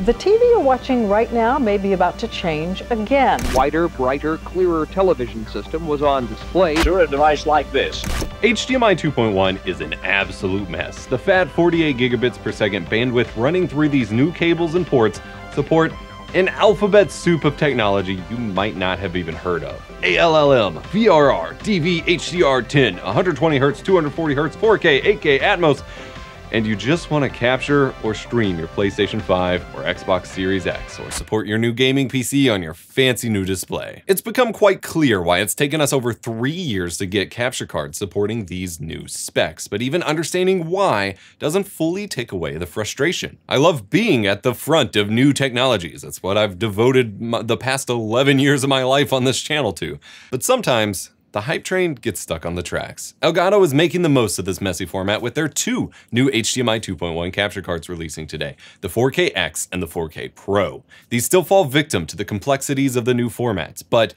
The TV you're watching right now may be about to change again. Wider, brighter, clearer television system was on display. To a device like this. HDMI 2.1 is an absolute mess. The fat 48 gigabits per second bandwidth running through these new cables and ports support an alphabet soup of technology you might not have even heard of. ALLM, VRR, DV, HDR10, 120Hz, 240Hz, 4K, 8K, Atmos, and you just want to capture or stream your PlayStation 5 or Xbox Series X, or support your new gaming PC on your fancy new display. It's become quite clear why it's taken us over 3 years to get capture cards supporting these new specs, but even understanding why doesn't fully take away the frustration. I love being at the front of new technologies. That's what I've devoted the past 11 years of my life on this channel to. But sometimes, the hype train gets stuck on the tracks. Elgato is making the most of this messy format with their two new HDMI 2.1 capture cards releasing today, the 4K-X and the 4K Pro. These still fall victim to the complexities of the new formats, but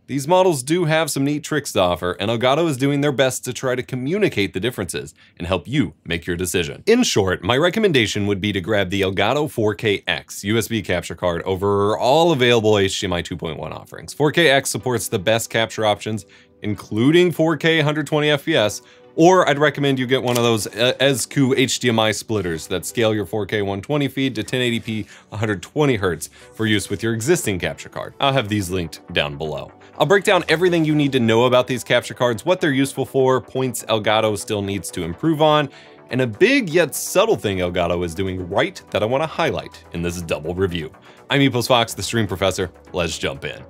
these models do have some neat tricks to offer, and Elgato is doing their best to try to communicate the differences and help you make your decision. In short, my recommendation would be to grab the Elgato 4K-X USB capture card over all available HDMI 2.1 offerings. 4K-X supports the best capture options, including 4K 120 FPS, or I'd recommend you get one of those ESCU HDMI splitters that scale your 4K 120 feed to 1080p 120 Hz for use with your existing capture card. I'll have these linked down below. I'll break down everything you need to know about these capture cards, what they're useful for, points Elgato still needs to improve on, and a big yet subtle thing Elgato is doing right that I want to highlight in this double review. I'm EposFox, the Stream Professor. Let's jump in.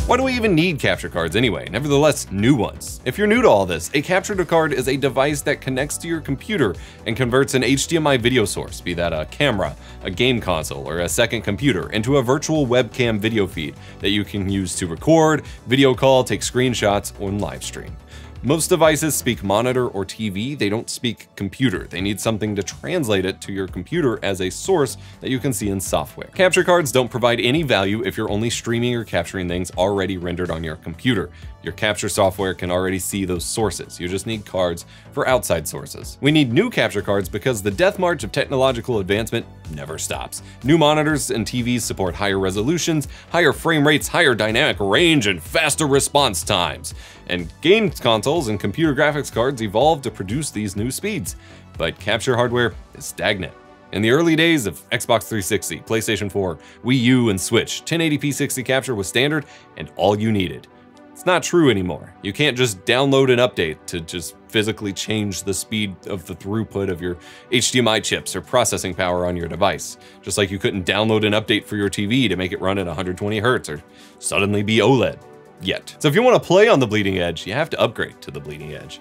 Why do we even need capture cards anyway? Nevertheless, new ones. If you're new to all this, a capture card is a device that connects to your computer and converts an HDMI video source, be that a camera, a game console, or a second computer, into a virtual webcam video feed that you can use to record, video call, take screenshots, or live stream. Most devices speak monitor or TV, they don't speak computer. They need something to translate it to your computer as a source that you can see in software. Capture cards don't provide any value if you're only streaming or capturing things already rendered on your computer. Your capture software can already see those sources. You just need cards for outside sources. We need new capture cards because the death march of technological advancement never stops. New monitors and TVs support higher resolutions, higher frame rates, higher dynamic range, and faster response times. And game consoles and computer graphics cards evolved to produce these new speeds. But capture hardware is stagnant. In the early days of Xbox 360, PlayStation 4, Wii U, and Switch, 1080p 60 capture was standard and all you needed. It's not true anymore. You can't just download an update to just physically change the speed of the throughput of your HDMI chips or processing power on your device. Just like you couldn't download an update for your TV to make it run at 120 Hz or suddenly be OLED yet. So if you want to play on the bleeding edge, you have to upgrade to the bleeding edge.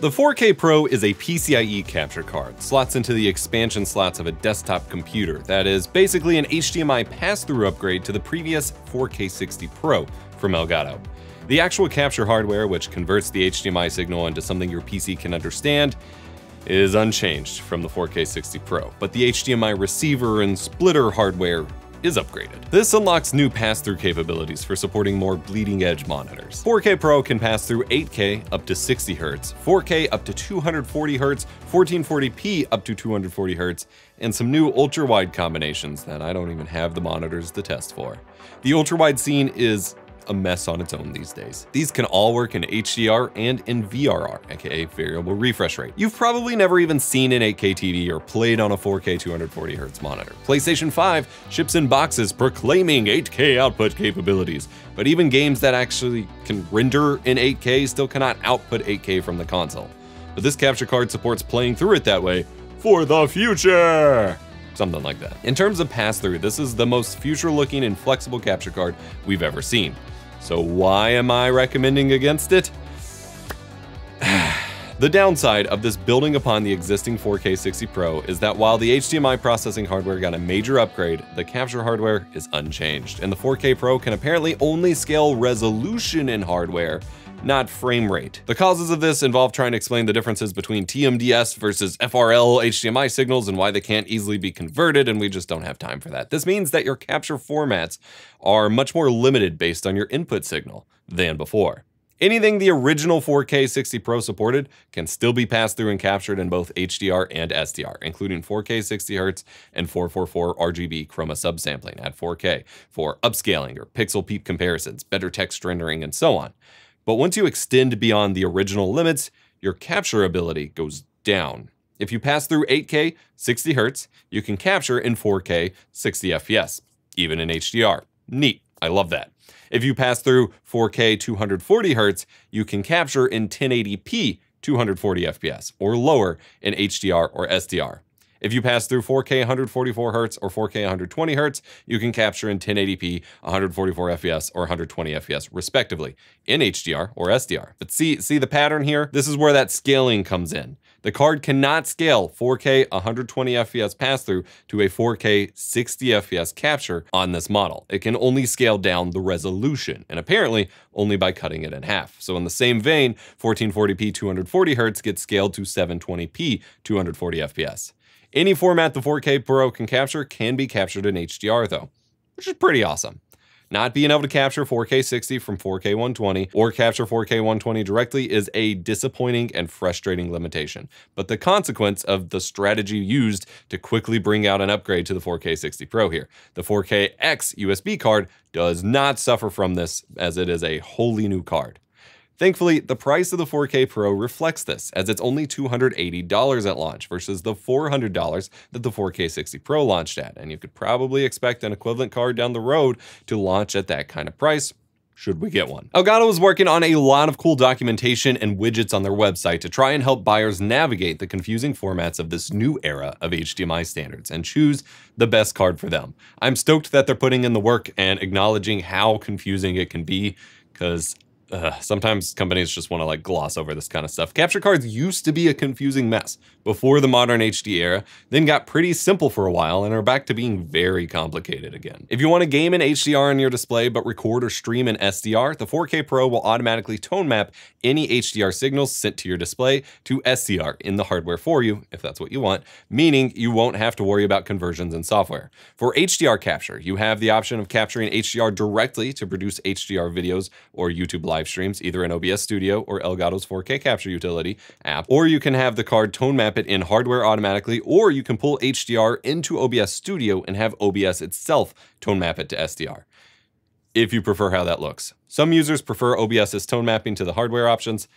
The 4K Pro is a PCIe capture card, slots into the expansion slots of a desktop computer. That is basically an HDMI pass-through upgrade to the previous 4K 60 Pro from Elgato. The actual capture hardware, which converts the HDMI signal into something your PC can understand, is unchanged from the 4K 60 Pro, but the HDMI receiver and splitter hardware is upgraded. This unlocks new pass-through capabilities for supporting more bleeding-edge monitors. 4K Pro can pass through 8K up to 60 Hz, 4K up to 240 Hz, 1440p up to 240 Hz, and some new ultra-wide combinations that I don't even have the monitors to test for. The ultra-wide scene is a mess on its own these days. These can all work in HDR and in VRR, aka variable refresh rate. You've probably never even seen an 8K TV or played on a 4K 240 Hz monitor. PlayStation 5 ships in boxes proclaiming 8K output capabilities, but even games that actually can render in 8K still cannot output 8K from the console. But this capture card supports playing through it that way for the future! Something like that. In terms of pass-through, this is the most future-looking and flexible capture card we've ever seen. So why am I recommending against it? The downside of this building upon the existing 4K 60 Pro is that while the HDMI processing hardware got a major upgrade, the capture hardware is unchanged, and the 4K Pro can apparently only scale resolution in hardware, not frame rate. The causes of this involve trying to explain the differences between TMDS versus FRL HDMI signals and why they can't easily be converted, and we just don't have time for that. This means that your capture formats are much more limited based on your input signal than before. Anything the original 4K 60 Pro supported can still be passed through and captured in both HDR and SDR, including 4K 60Hz and 444 RGB chroma subsampling at 4K for upscaling or pixel peep comparisons, better text rendering, and so on. But once you extend beyond the original limits, your capture ability goes down. If you pass through 8K 60Hz, you can capture in 4K 60 FPS, even in HDR. Neat, I love that. If you pass through 4K 240 Hz, you can capture in 1080p 240 FPS or lower in HDR or SDR. If you pass through 4K 144 Hz or 4K 120 Hz, you can capture in 1080p 144 FPS or 120 FPS respectively in HDR or SDR. But see the pattern here? This is where that scaling comes in. The card cannot scale 4K 120 FPS pass-through to a 4K 60 FPS capture on this model. It can only scale down the resolution, and apparently only by cutting it in half. So in the same vein, 1440p 240 Hz gets scaled to 720p 240 FPS. Any format the 4K Pro can capture can be captured in HDR though, which is pretty awesome. Not being able to capture 4K 60 from 4K 120 or capture 4K 120 directly is a disappointing and frustrating limitation, but the consequence of the strategy used to quickly bring out an upgrade to the 4K 60 Pro here. The 4K-X USB card does not suffer from this, as it is a wholly new card. Thankfully, the price of the 4K Pro reflects this, as it's only $280 at launch versus the $400 that the 4K 60 Pro launched at, and you could probably expect an equivalent card down the road to launch at that kind of price, should we get one. Elgato is working on a lot of cool documentation and widgets on their website to try and help buyers navigate the confusing formats of this new era of HDMI standards and choose the best card for them. I'm stoked that they're putting in the work and acknowledging how confusing it can be, because sometimes companies just want to like gloss over this kind of stuff. Capture cards used to be a confusing mess before the modern HD era, then got pretty simple for a while and are back to being very complicated again. If you want to game in HDR on your display but record or stream in SDR, the 4K Pro will automatically tone map any HDR signals sent to your display to SDR in the hardware for you, if that's what you want, meaning you won't have to worry about conversions in software. For HDR capture, you have the option of capturing HDR directly to produce HDR videos or YouTube live streams, either in OBS Studio or Elgato's 4K Capture Utility app, or you can have the card tone map it in hardware automatically, or you can pull HDR into OBS Studio and have OBS itself tone map it to SDR, if you prefer how that looks. Some users prefer OBS's tone mapping to the hardware options.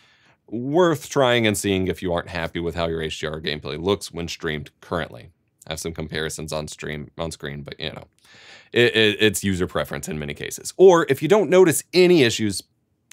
Worth trying and seeing if you aren't happy with how your HDR gameplay looks when streamed currently. I have some comparisons on screen, but you know, it's user preference in many cases. Or if you don't notice any issues,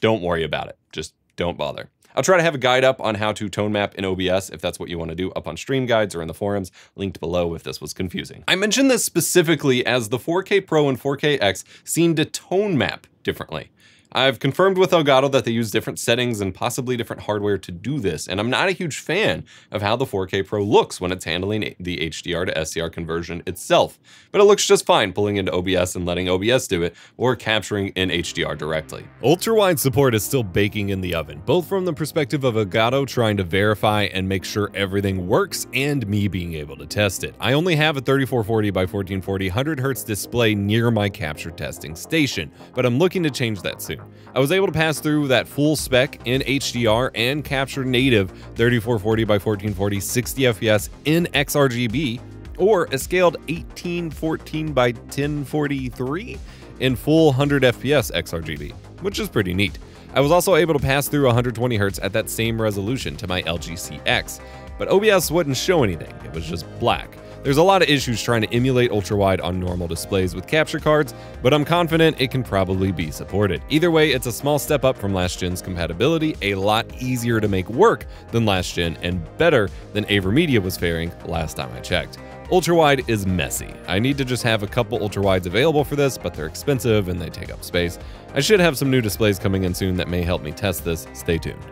don't worry about it. Just don't bother. I'll try to have a guide up on how to tone map in OBS if that's what you want to do, up on stream guides or in the forums, linked below if this was confusing. I mentioned this specifically as the 4K Pro and 4K-X seem to tone map differently. I've confirmed with Elgato that they use different settings and possibly different hardware to do this, and I'm not a huge fan of how the 4K Pro looks when it's handling the HDR to SDR conversion itself, but it looks just fine pulling into OBS and letting OBS do it, or capturing in HDR directly. Ultrawide support is still baking in the oven, both from the perspective of Elgato trying to verify and make sure everything works, and me being able to test it. I only have a 3440 by 1440 100Hz display near my capture testing station, but I'm looking to change that soon. I was able to pass through that full spec in HDR and capture native 3440 by 1440 60 FPS in XRGB, or a scaled 1814 by 1043 in full 100 FPS XRGB, which is pretty neat. I was also able to pass through 120 Hz at that same resolution to my LG CX, but OBS wouldn't show anything, it was just black. There's a lot of issues trying to emulate ultrawide on normal displays with capture cards, but I'm confident it can probably be supported. Either way, it's a small step up from last gen's compatibility, a lot easier to make work than last gen, and better than AverMedia was faring last time I checked. Ultrawide is messy. I need to just have a couple ultrawides available for this, but they're expensive and they take up space. I should have some new displays coming in soon that may help me test this. Stay tuned.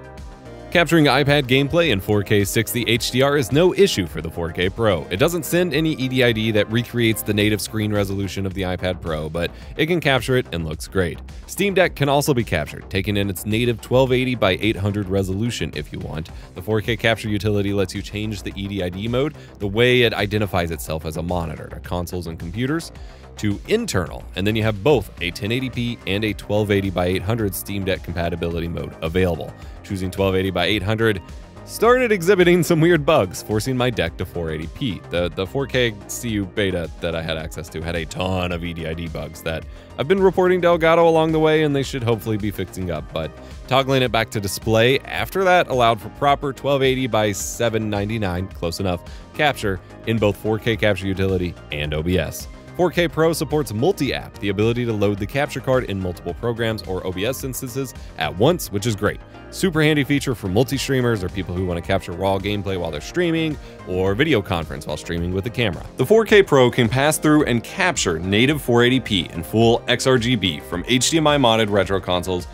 Capturing iPad gameplay in 4K 60 HDR is no issue for the 4K Pro. It doesn't send any EDID that recreates the native screen resolution of the iPad Pro, but it can capture it and looks great. Steam Deck can also be captured, taking in its native 1280 by 800 resolution if you want. The 4K capture utility lets you change the EDID mode, the way it identifies itself as a monitor to consoles and computers, to internal, and then you have both a 1080p and a 1280 by 800 Steam Deck compatibility mode available. Choosing 1280 by 800 started exhibiting some weird bugs, forcing my deck to 480p. The 4K CU beta that I had access to had a ton of EDID bugs that I've been reporting to Elgato along the way, and they should hopefully be fixing up, but toggling it back to display after that allowed for proper 1280 by 799, close enough, capture in both 4K capture utility and OBS. 4K Pro supports multi-app, the ability to load the capture card in multiple programs or OBS instances at once, which is great. Super handy feature for multi-streamers or people who want to capture raw gameplay while they're streaming, or video conference while streaming with a camera. The 4K Pro can pass through and capture native 480p and full XRGB from HDMI modded retro consoles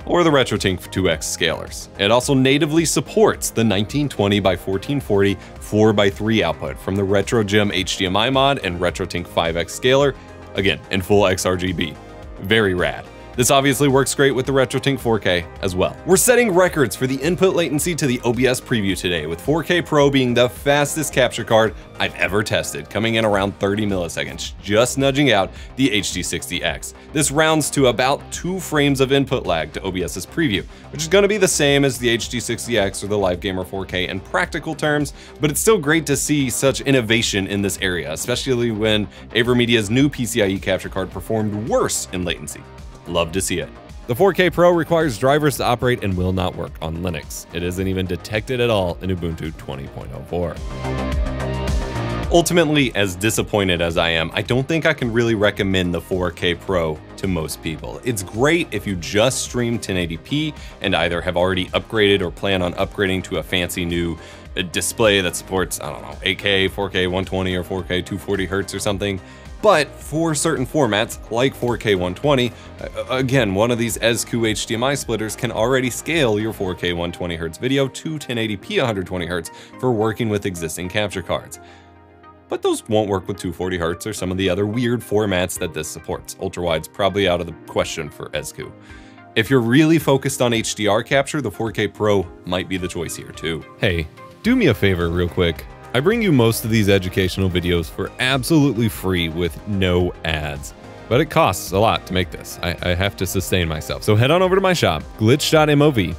or the RetroTink 2X scalers. It also natively supports the 1920 by 1440 4x3 output from the RetroGem HDMI mod and RetroTink 5X scaler, again in full XRGB. Very rad. This obviously works great with the RetroTink 4K as well. We're setting records for the input latency to the OBS preview today, with 4K Pro being the fastest capture card I've ever tested, coming in around 30 milliseconds, just nudging out the HD60X. This rounds to about 2 frames of input lag to OBS's preview, which is going to be the same as the HD60X or the LiveGamer 4K in practical terms, but it's still great to see such innovation in this area, especially when AverMedia's new PCIe capture card performed worse in latency. Love to see it. The 4K Pro requires drivers to operate and will not work on Linux. It isn't even detected at all in Ubuntu 20.04. Ultimately, as disappointed as I am, I don't think I can really recommend the 4K Pro to most people. It's great if you just stream 1080p and either have already upgraded or plan on upgrading to a fancy new display that supports, I don't know, 8K, 4K 120 or 4K 240 Hz or something. But for certain formats, like 4K 120, again, one of these ESCU HDMI splitters can already scale your 4K 120Hz video to 1080p 120Hz for working with existing capture cards. But those won't work with 240Hz or some of the other weird formats that this supports. Ultrawide's probably out of the question for ESCU. If you're really focused on HDR capture, the 4K Pro might be the choice here too. Hey, do me a favor real quick. I bring you most of these educational videos for absolutely free with no ads, but it costs a lot to make this. I have to sustain myself. So head on over to my shop, glitch.mov.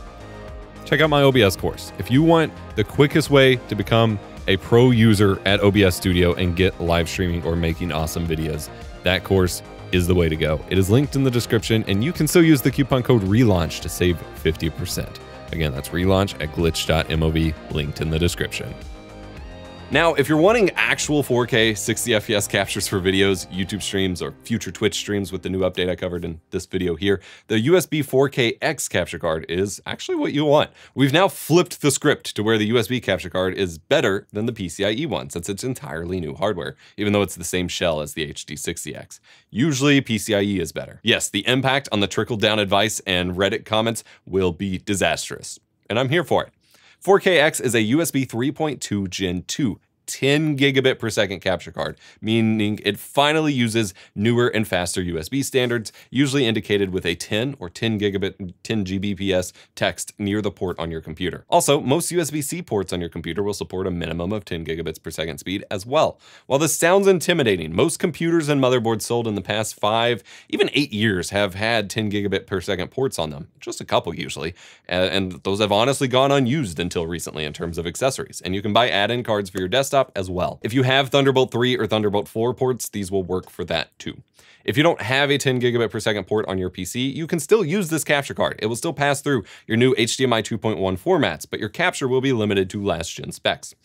Check out my OBS course. If you want the quickest way to become a pro user at OBS Studio and get live streaming or making awesome videos, that course is the way to go. It is linked in the description, and you can still use the coupon code RELAUNCH to save 50%. Again, that's relaunch at glitch.mov, linked in the description. Now, if you're wanting actual 4K 60 FPS captures for videos, YouTube streams, or future Twitch streams with the new update I covered in this video here, the USB 4K X capture card is actually what you want. We've now flipped the script to where the USB capture card is better than the PCIe one, since it's entirely new hardware, even though it's the same shell as the HD60X. Usually, PCIe is better. Yes, the impact on the trickle-down advice and Reddit comments will be disastrous, and I'm here for it. 4KX is a USB 3.2 Gen 2 10 gigabit per second capture card, meaning it finally uses newer and faster USB standards, usually indicated with a 10 or 10 gigabit, 10 Gbps text near the port on your computer. Also, most USB-C ports on your computer will support a minimum of 10 gigabits per second speed as well. While this sounds intimidating, most computers and motherboards sold in the past 5, even 8 years have had 10 gigabit per second ports on them, just a couple usually, and those have honestly gone unused until recently in terms of accessories, and you can buy add-in cards for your desktop as well. If you have Thunderbolt 3 or Thunderbolt 4 ports, these will work for that too. If you don't have a 10 gigabit per second port on your PC, you can still use this capture card. It will still pass through your new HDMI 2.1 formats, but your capture will be limited to last gen specs.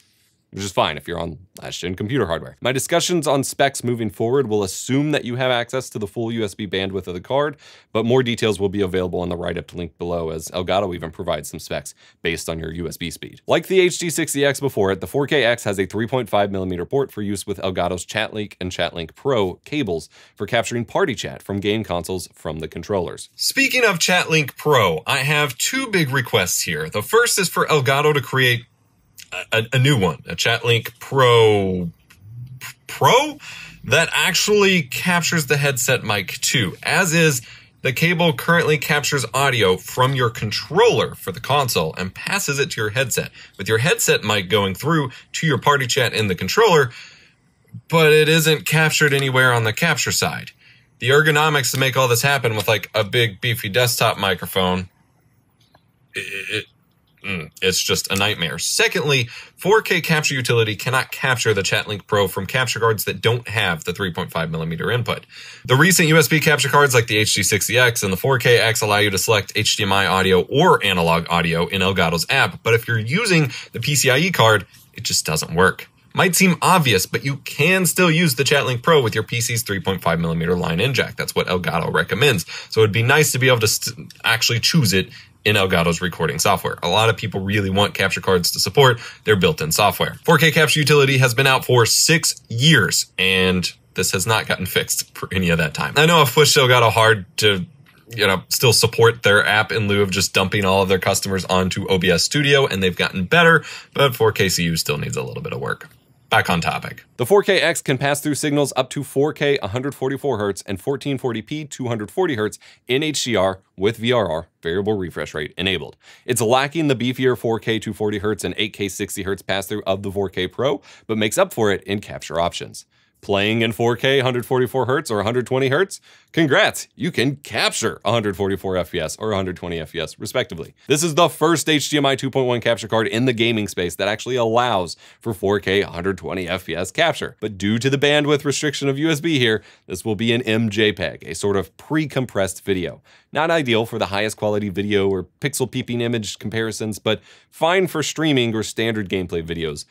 which is fine if you're on last-gen computer hardware. My discussions on specs moving forward will assume that you have access to the full USB bandwidth of the card, but more details will be available in the write-up link below, as Elgato even provides some specs based on your USB speed. Like the HD60X before it, the 4K-X has a 3.5mm port for use with Elgato's ChatLink and ChatLink Pro cables for capturing party chat from game consoles from the controllers. Speaking of ChatLink Pro, I have two big requests here. The first is for Elgato to create a new one, a ChatLink Pro that actually captures the headset mic too. As is, the cable currently captures audio from your controller for the console and passes it to your headset, with your headset mic going through to your party chat in the controller, but it isn't captured anywhere on the capture side. The ergonomics to make all this happen with like a big beefy desktop microphone, it's just a nightmare. Secondly, 4K capture utility cannot capture the ChatLink Pro from capture cards that don't have the 3.5mm input. The recent USB capture cards like the HD60X and the 4K-X allow you to select HDMI audio or analog audio in Elgato's app, but if you're using the PCIe card, it just doesn't work. Might seem obvious, but you can still use the ChatLink Pro with your PC's 3.5mm line-in jack. That's what Elgato recommends. So it'd be nice to be able to actually choose it in Elgato's recording software. A lot of people really want capture cards to support their built-in software. 4K capture utility has been out for 6 years, and this has not gotten fixed for any of that time. I know I've pushed Elgato hard to, still support their app in lieu of just dumping all of their customers onto OBS Studio, and they've gotten better, but 4K CU still needs a little bit of work. Back on topic. The 4K-X can pass through signals up to 4K 144Hz and 1440p 240Hz in HDR with VRR, variable refresh rate, enabled. It's lacking the beefier 4K 240Hz and 8K 60Hz pass-through of the 4K Pro, but makes up for it in capture options. Playing in 4K 144Hz or 120Hz? Congrats, you can capture 144 FPS or 120 FPS respectively. This is the first HDMI 2.1 capture card in the gaming space that actually allows for 4K 120 FPS capture. But due to the bandwidth restriction of USB here, this will be an MJPEG, a sort of pre-compressed video. Not ideal for the highest quality video or pixel peeping image comparisons, but fine for streaming or standard gameplay videos.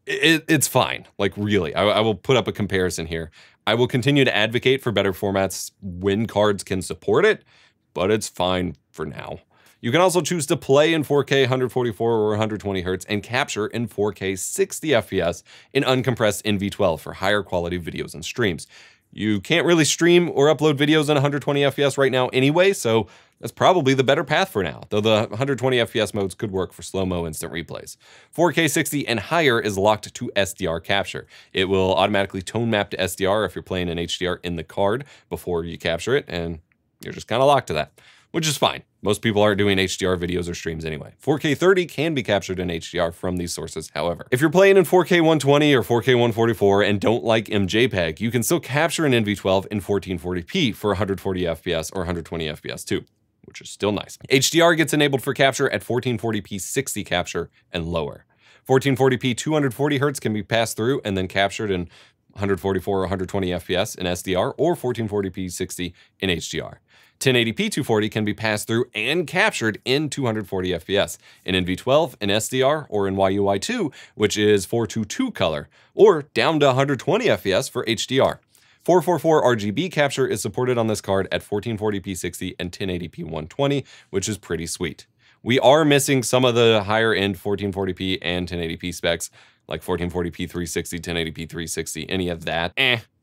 It's fine, like really. I will put up a comparison here. I will continue to advocate for better formats when cards can support it, but it's fine for now. You can also choose to play in 4K 144 or 120Hz and capture in 4K 60 FPS in uncompressed NV12 for higher quality videos and streams. You can't really stream or upload videos in 120 FPS right now anyway, so that's probably the better path for now, though the 120 FPS modes could work for slow-mo instant replays. 4K 60 and higher is locked to SDR capture. It will automatically tone map to SDR if you're playing in HDR in the card before you capture it, and you're just kind of locked to that, which is fine. Most people aren't doing HDR videos or streams anyway. 4K 30 can be captured in HDR from these sources, however. If you're playing in 4K 120 or 4K 144 and don't like MJPEG, you can still capture an NV12 in 1440p for 140 FPS or 120 FPS too, which is still nice. HDR gets enabled for capture at 1440p 60 capture and lower. 1440p 240Hz can be passed through and then captured in 144 or 120 FPS in SDR or 1440p 60 in HDR. 1080p 240 can be passed through and captured in 240 FPS in NV12, in SDR, or in YUI2, which is 422 color, or down to 120 FPS for HDR. 444 RGB capture is supported on this card at 1440p 60 and 1080p 120, which is pretty sweet. We are missing some of the higher end 1440p and 1080p specs, like 1440p 360, 1080p 360, any of that.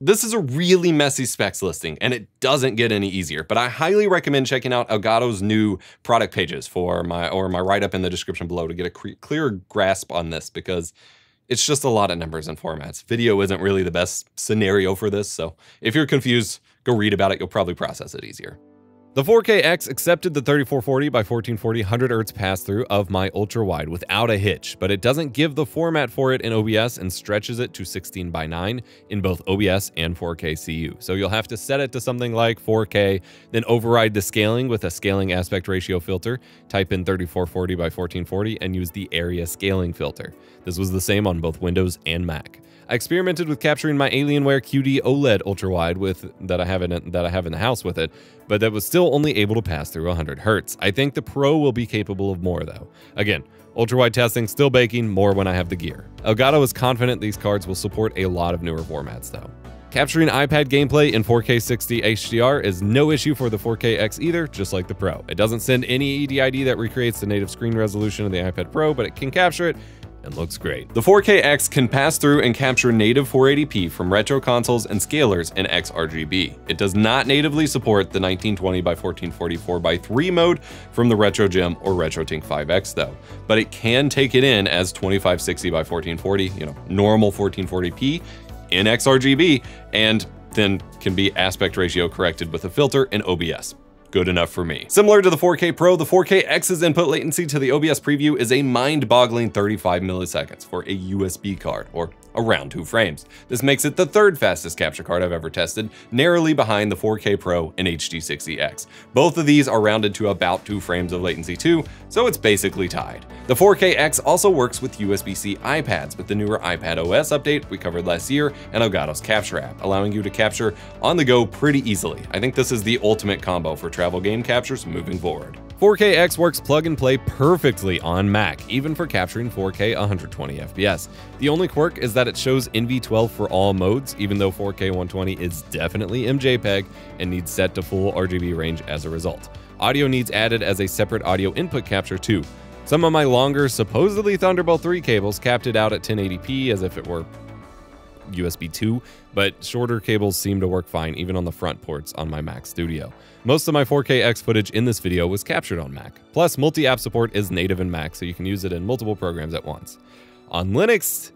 This is a really messy specs listing, and it doesn't get any easier, but I highly recommend checking out Elgato's new product pages for my write-up in the description below to get a clearer grasp on this, because it's just a lot of numbers and formats. Video isn't really the best scenario for this, so if you're confused, go read about it, you'll probably process it easier. The 4K-X accepted the 3440 by 1440 100Hz pass-through of my ultra-wide without a hitch, but it doesn't give the format for it in OBS and stretches it to 16:9 in both OBS and 4K CU. So you'll have to set it to something like 4K, then override the scaling with a scaling aspect ratio filter, type in 3440 by 1440, and use the area scaling filter. This was the same on both Windows and Mac. I experimented with capturing my Alienware QD OLED ultrawide that I have in the house with it, but that was still only able to pass through 100 Hz. I think the Pro will be capable of more though. Again, ultrawide testing still baking, more when I have the gear. Elgato is confident these cards will support a lot of newer formats though. Capturing iPad gameplay in 4K 60 HDR is no issue for the 4K-X either, just like the Pro. It doesn't send any EDID that recreates the native screen resolution of the iPad Pro, but it can capture it and looks great. The 4K-X can pass through and capture native 480p from retro consoles and scalers in XRGB. It does not natively support the 1920 by 1440 4:3 mode from the RetroGem or RetroTink 5X though, but it can take it in as 2560 by 1440, normal 1440p in XRGB, and then can be aspect ratio corrected with a filter in OBS. Good enough for me. Similar to the 4K Pro, the 4K-X's input latency to the OBS preview is a mind-boggling 35 milliseconds for a USB card, or around 2 frames. This makes it the 3rd fastest capture card I've ever tested, narrowly behind the 4K Pro and HD60X. Both of these are rounded to about 2 frames of latency too, so it's basically tied. The 4K-X also works with USB-C iPads with the newer iPad OS update we covered last year and Elgato's Capture app, allowing you to capture on the go pretty easily. I think this is the ultimate combo for travel game captures moving forward. 4K-X works plug and play perfectly on Mac, even for capturing 4K 120 FPS. The only quirk is that it shows NV12 for all modes, even though 4K 120 is definitely MJPEG and needs set to full RGB range as a result. Audio needs added as a separate audio input capture too. Some of my longer, supposedly Thunderbolt 3 cables capped it out at 1080p as if it were USB 2, but shorter cables seem to work fine even on the front ports on my Mac Studio. Most of my 4K-X footage in this video was captured on Mac. Plus, multi-app support is native in Mac, so you can use it in multiple programs at once. On Linux,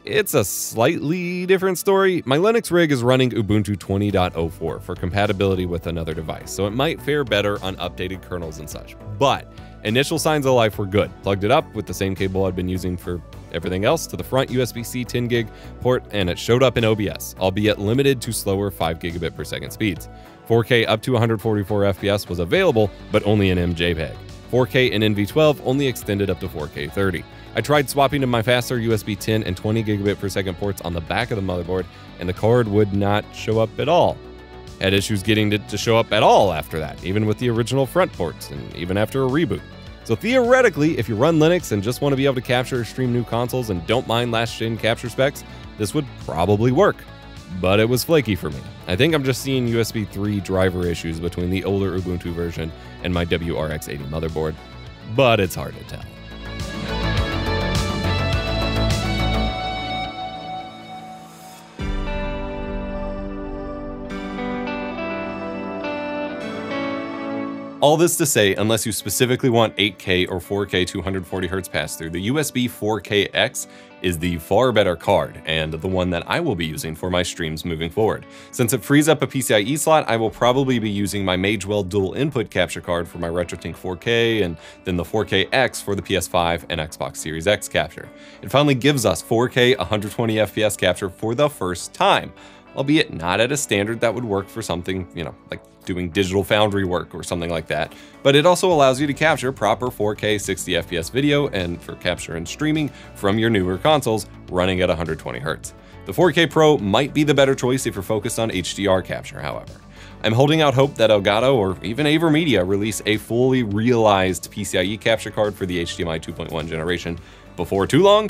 it's a slightly different story. My Linux rig is running Ubuntu 20.04 for compatibility with another device, so it might fare better on updated kernels and such. But initial signs of life were good. Plugged it up with the same cable I'd been using for everything else to the front USB-C 10 gig port, and it showed up in OBS, albeit limited to slower 5 gigabit per second speeds. 4K up to 144 FPS was available, but only in MJPEG. 4K and NV12 only extended up to 4K 30. I tried swapping to my faster USB 10 and 20 gigabit per second ports on the back of the motherboard, and the card would not show up at all. Had issues getting it to show up at all after that, even with the original front ports, and even after a reboot. So theoretically, if you run Linux and just want to be able to capture or stream new consoles and don't mind last-gen capture specs, this would probably work. But it was flaky for me. I think I'm just seeing USB 3 driver issues between the older Ubuntu version and my WRX80 motherboard, but it's hard to tell. All this to say, unless you specifically want 8K or 4K 240Hz pass-through, the USB 4K-X is the far better card, and the one that I will be using for my streams moving forward. Since it frees up a PCIe slot, I will probably be using my Magewell dual input capture card for my RetroTink 4K, and then the 4K-X for the PS5 and Xbox Series X capture. It finally gives us 4K 120 FPS capture for the first time, albeit not at a standard that would work for something, like doing digital foundry work or something like that. But it also allows you to capture proper 4K 60 FPS video and for capture and streaming from your newer consoles running at 120 Hz. The 4K Pro might be the better choice if you're focused on HDR capture, however. I'm holding out hope that Elgato or even AverMedia release a fully realized PCIe capture card for the HDMI 2.1 generation before too long,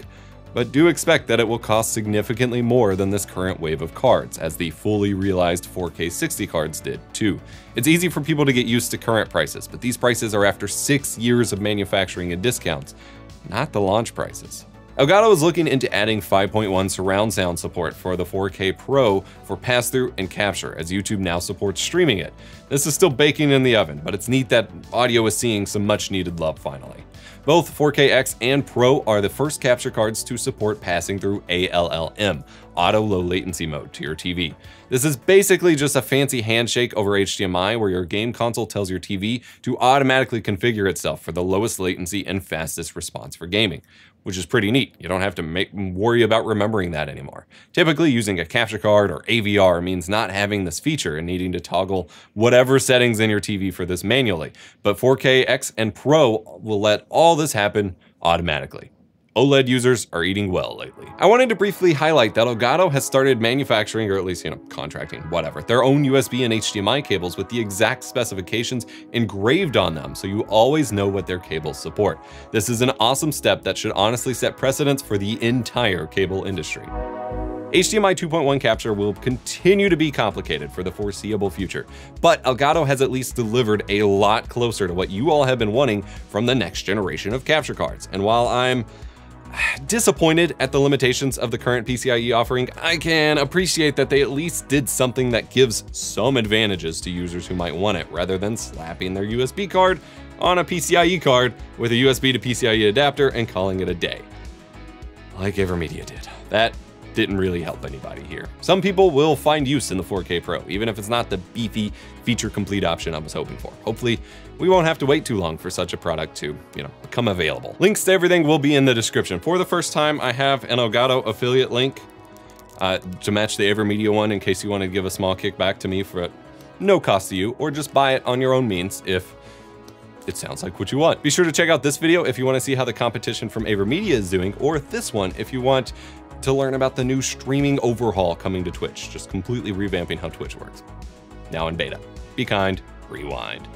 but do expect that it will cost significantly more than this current wave of cards, as the fully realized 4K 60 cards did too. It's easy for people to get used to current prices, but these prices are after 6 years of manufacturing and discounts, not the launch prices. Elgato is looking into adding 5.1 surround sound support for the 4K Pro for pass-through and capture, as YouTube now supports streaming it. This is still baking in the oven, but it's neat that audio is seeing some much-needed love finally. Both 4K-X and Pro are the first capture cards to support passing through ALLM, Auto Low Latency Mode, to your TV. This is basically just a fancy handshake over HDMI where your game console tells your TV to automatically configure itself for the lowest latency and fastest response for gaming, which is pretty neat. You don't have to worry about remembering that anymore. Typically, using a capture card or AVR means not having this feature and needing to toggle whatever settings in your TV for this manually, but 4K-X and Pro will let all this happen automatically. OLED users are eating well lately. I wanted to briefly highlight that Elgato has started manufacturing, or at least, contracting, whatever, their own USB and HDMI cables with the exact specifications engraved on them, so you always know what their cables support. This is an awesome step that should honestly set precedents for the entire cable industry. HDMI 2.1 capture will continue to be complicated for the foreseeable future, but Elgato has at least delivered a lot closer to what you all have been wanting from the next generation of capture cards. And while I'm disappointed at the limitations of the current PCIe offering, I can appreciate that they at least did something that gives some advantages to users who might want it, rather than slapping their USB card on a PCIe card with a USB to PCIe adapter and calling it a day, like AverMedia did. That didn't really help anybody here. Some people will find use in the 4K Pro, even if it's not the beefy, feature-complete option I was hoping for. Hopefully, we won't have to wait too long for such a product to, become available. Links to everything will be in the description. For the first time, I have an Elgato affiliate link to match the AverMedia one in case you want to give a small kickback to me for no cost to you, or just buy it on your own means if it sounds like what you want. Be sure to check out this video if you want to see how the competition from AverMedia is doing, or this one if you want to learn about the new streaming overhaul coming to Twitch, just completely revamping how Twitch works. Now in beta. Be kind, rewind.